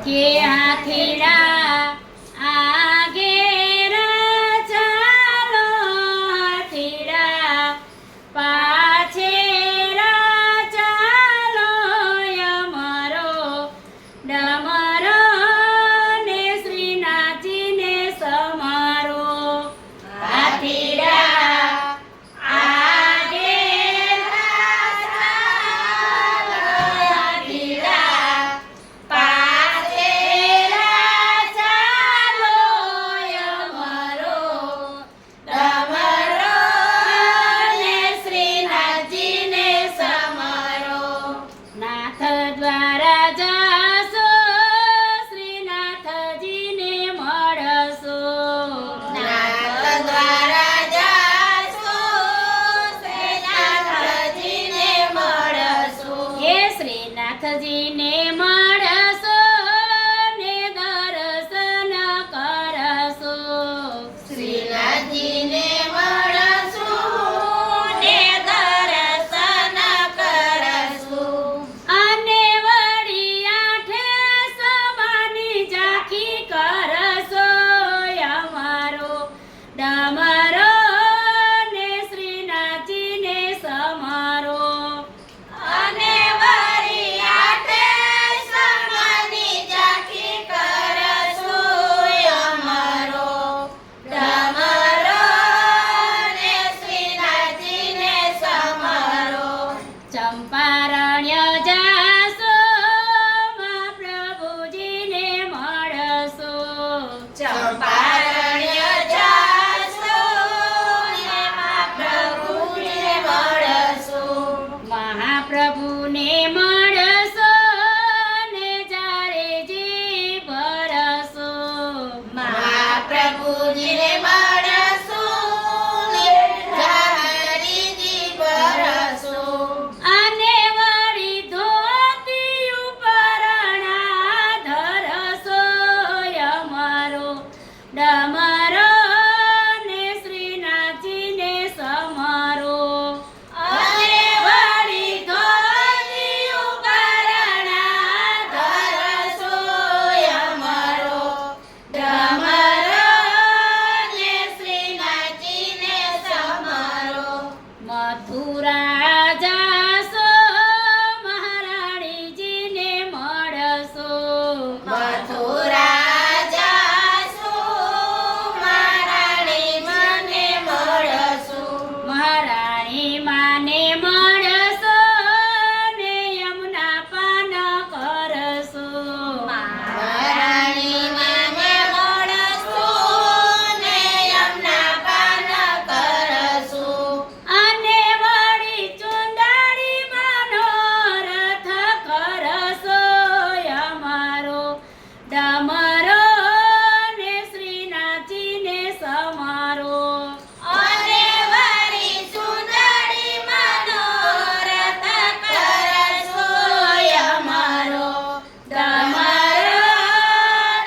કે હાથીડા આગેરા ચાલો, હાથીડા પાછેરા ચાલો, અમારો ડમરો ને શ્રીનાથજીને સમારો. હાથીડા દ્વારા જાશો, શ્રીનાથજીને મળશો. નાથ દ્વારા જાશો, શ્રીનાથજીને મળશો. હે શ્રીનાથજીને મળશો ને દર્શન કરશો. શ્રીનાથજીને મળશો ને દર્શન કરશું. અને વળી આઠે સમાની ઝાંખી કરશો, અમારો ડમરો ને શ્રીનાથજીને સમારો. અને વળી આઠે સમાની ઝાંખી કરશું, અમારો ડમરો ને શ્રીનાથજીને સમારો. ચંપારણ્ય જાશો, મહાપ્રભુજીને મળશો. ચંપારણ્ય જાશો ને મહાપ્રભુને મળશો. મહાપ્રભુને મળશો ને જારેજી ભરશો. મહાપ્રભુજીને મળશો ને જાહરીજી ભરશો. અને વળી ધોતી ઉપરણા ધરશો, અમારો ડમરો ને શ્રીનાથજીને સમારો. અને વળી ધોતી ઉપરણા ધરશો, અમારો ડમરો ને શ્રીનાથજીને સમારો. મથુરા જાશો, મહારાણીજીને મળશો. મથુરા જાશો, મહારાણી મને મળશો. મહારાણી માને મળશો ને યમુના પાન કરશો. મહારાણી મને મળશો ને યમુના પાન કરશો. અને વળી ચુંદડી મનોરથ કરશો, અમારો ડમરો ને શ્રીનાથજીને સમારો. અને વળી સુંદરી મનોરથ કરશો, અમારો ડમરો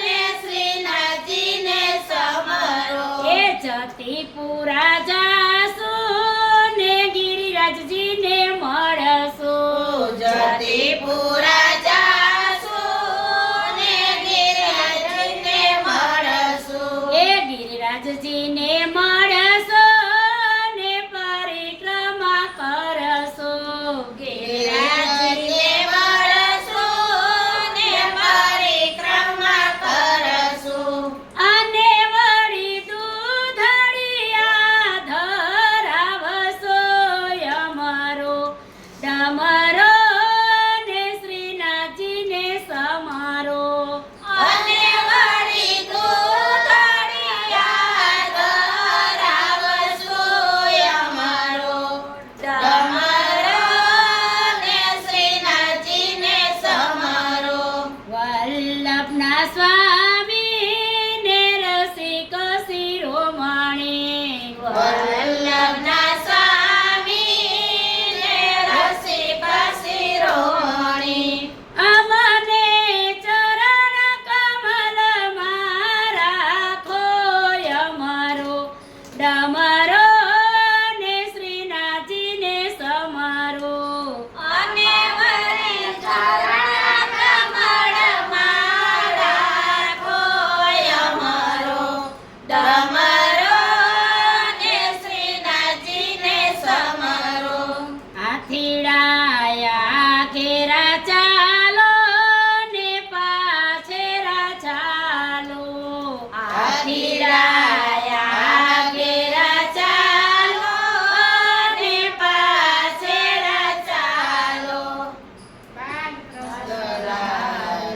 ને શ્રીનાથજીને સમારો. એ જતીપુરા જાશો ને ગિરિરાજજીને મળશો. જતીપુરા જાશો ને ગિરિરાજને મળશો. એ ગિરિરાજજીને મળશો ને પરિક્રમા કરશો. ગિરિરાજને મળશો ને પરિક્રમા કરશો. અને વળી દૂધળિયા ધરાવશો, અમારો ડમરો ને શ્રીનાથજીને સમારો. અને વળી દૂધળિયા ધરાવશો, અમારો ડમરો ને શ્રીનાથજીને સમારો. વલ્લભના સ્વામી